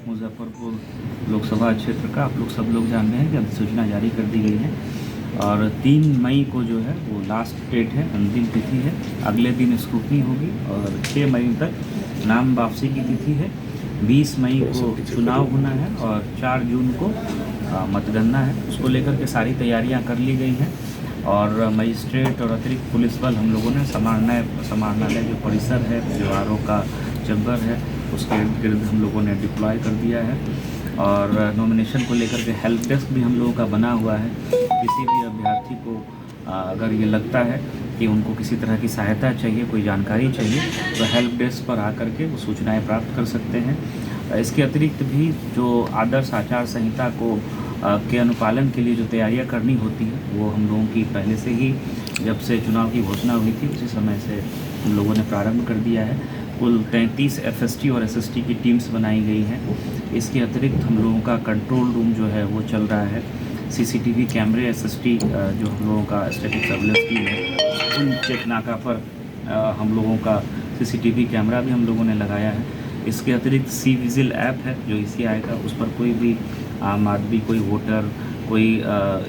मुजफ्फरपुर लोकसभा क्षेत्र का आप लोग सब लोग जानते हैं कि अधिसूचना जारी कर दी गई है और 3 मई को जो है वो लास्ट डेट है, अंतिम तिथि है। अगले दिन स्क्रूटनी होगी और 6 मई तक नाम वापसी की तिथि है। 20 मई को चुनाव होना है और 4 जून को मतगणना है। उसको लेकर के सारी तैयारियां कर ली गई हैं और मजिस्ट्रेट और अतिरिक्त पुलिस बल हम लोगों ने समाहरणालय जो परिसर है, जो आरओ का चैम्बर है, उसके इर्द गिर्द हम लोगों ने डिप्लॉय कर दिया है और नॉमिनेशन को लेकर के हेल्प डेस्क भी हम लोगों का बना हुआ है। किसी भी अभ्यर्थी को अगर ये लगता है कि उनको किसी तरह की सहायता चाहिए, कोई जानकारी चाहिए, तो हेल्प डेस्क पर आकर के वो सूचनाएं प्राप्त कर सकते हैं। इसके अतिरिक्त भी जो आदर्श आचार संहिता को के अनुपालन के लिए जो तैयारियां करनी होती है वो हम लोगों की पहले से ही, जब से चुनाव की घोषणा हुई थी उसी समय से हम लोगों ने प्रारंभ कर दिया है। कुल 33 एफएसटी और एसएसटी की टीम्स बनाई गई हैं। इसके अतिरिक्त हम लोगों का कंट्रोल रूम जो है वो चल रहा है। सीसीटीवी कैमरे, एसएसटी जो हम लोगों का स्टैटिक सर्विलेंस टीम है, उन चेक नाका पर हम लोगों का सीसीटीवी कैमरा भी हम लोगों ने लगाया है। इसके अतिरिक्त सी विजिल ऐप है जो ईसीआई का, उस पर कोई भी आम आदमी, कोई वोटर, कोई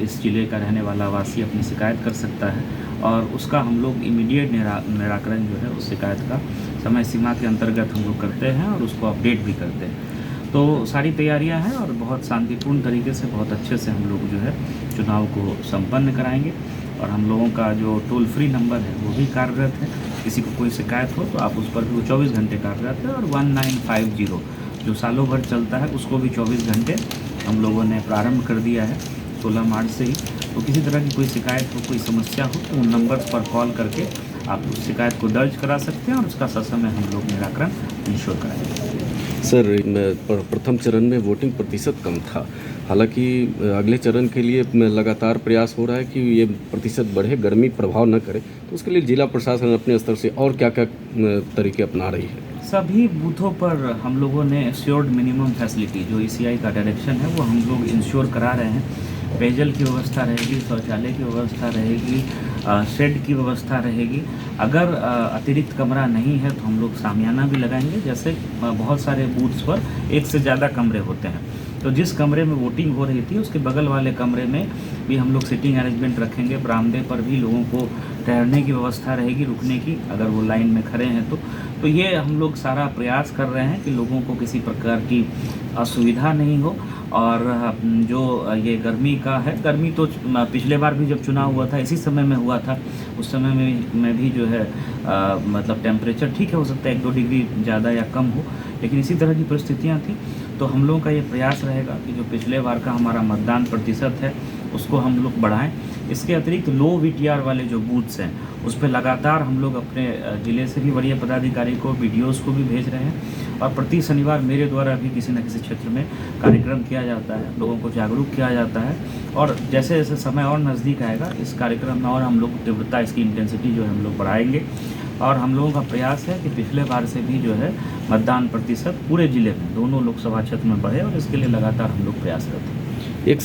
इस जिले का रहने वाला वासी अपनी शिकायत कर सकता है और उसका हम लोग इमीडिएट निराकरण जो है उस शिकायत का समय सीमा के अंतर्गत हम लोग करते हैं और उसको अपडेट भी करते हैं। तो सारी तैयारियां हैं और बहुत शांतिपूर्ण तरीके से, बहुत अच्छे से हम लोग जो है चुनाव को संपन्न कराएंगे। और हम लोगों का जो टोल फ्री नंबर है वो भी कार्यरत है। किसी को कोई शिकायत हो तो आप उस पर भी, वो 24 घंटे कार्यरत है। और 1950 जो सालों भर चलता है उसको भी 24 घंटे हम लोगों ने प्रारंभ कर दिया है 16 मार्च से ही। तो किसी तरह की कोई शिकायत हो, कोई समस्या हो तो उन नंबर्स पर कॉल करके आप उस शिकायत को दर्ज करा सकते हैं और उसका ससमय हम लोग निराकरण इंश्योर कराएंगे। सर, प्रथम चरण में वोटिंग प्रतिशत कम था, हालांकि अगले चरण के लिए लगातार प्रयास हो रहा है कि ये प्रतिशत बढ़े, गर्मी प्रभाव न करे, तो उसके लिए जिला प्रशासन अपने स्तर से और क्या क्या तरीके अपना रही है? सभी बूथों पर हम लोगों ने एश्योर्ड मिनिमम फैसिलिटी जो ईसीआई का डायरेक्शन है वो हम लोग इंश्योर करा रहे हैं। पेयजल की व्यवस्था रहेगी, शौचालय की व्यवस्था रहेगी, शेड की व्यवस्था रहेगी। अगर अतिरिक्त कमरा नहीं है तो हम लोग शामियाना भी लगाएंगे। जैसे बहुत सारे बूथ्स पर एक से ज़्यादा कमरे होते हैं, तो जिस कमरे में वोटिंग हो रही थी उसके बगल वाले कमरे में भी हम लोग सिटिंग अरेंजमेंट रखेंगे। बरामदे पर भी लोगों को ठहरने की व्यवस्था रहेगी, रुकने की, अगर वो लाइन में खड़े हैं तो ये हम लोग सारा प्रयास कर रहे हैं कि लोगों को किसी प्रकार की असुविधा नहीं हो। और जो ये गर्मी का है, गर्मी तो पिछले बार भी जब चुनाव हुआ था इसी समय में हुआ था, उस समय में भी जो है मतलब टेम्परेचर ठीक है, हो सकता है 1-2 डिग्री ज़्यादा या कम हो, लेकिन इसी तरह की परिस्थितियाँ थी। तो हम लोगों का ये प्रयास रहेगा कि जो पिछले बार का हमारा मतदान प्रतिशत है उसको हम लोग बढ़ाएं। इसके अतिरिक्त लो वीटीआर वाले जो बूथ्स हैं उस पर लगातार हम लोग अपने ज़िले से भी वरीय पदाधिकारी को, वीडियोज़ को भी भेज रहे हैं और प्रति शनिवार मेरे द्वारा भी किसी न किसी क्षेत्र में कार्यक्रम किया जाता है, लोगों को जागरूक किया जाता है। और जैसे जैसे समय और नज़दीक आएगा इस कार्यक्रम में और हम लोग तीव्रता, इसकी इंटेंसिटी जो है हम लोग बढ़ाएंगे। और हम लोगों का प्रयास है कि पिछले बार से भी जो है मतदान प्रतिशत पूरे ज़िले में, दोनों लोकसभा क्षेत्र में बढ़े और इसके लिए लगातार हम लोग प्रयास करते हैं। एक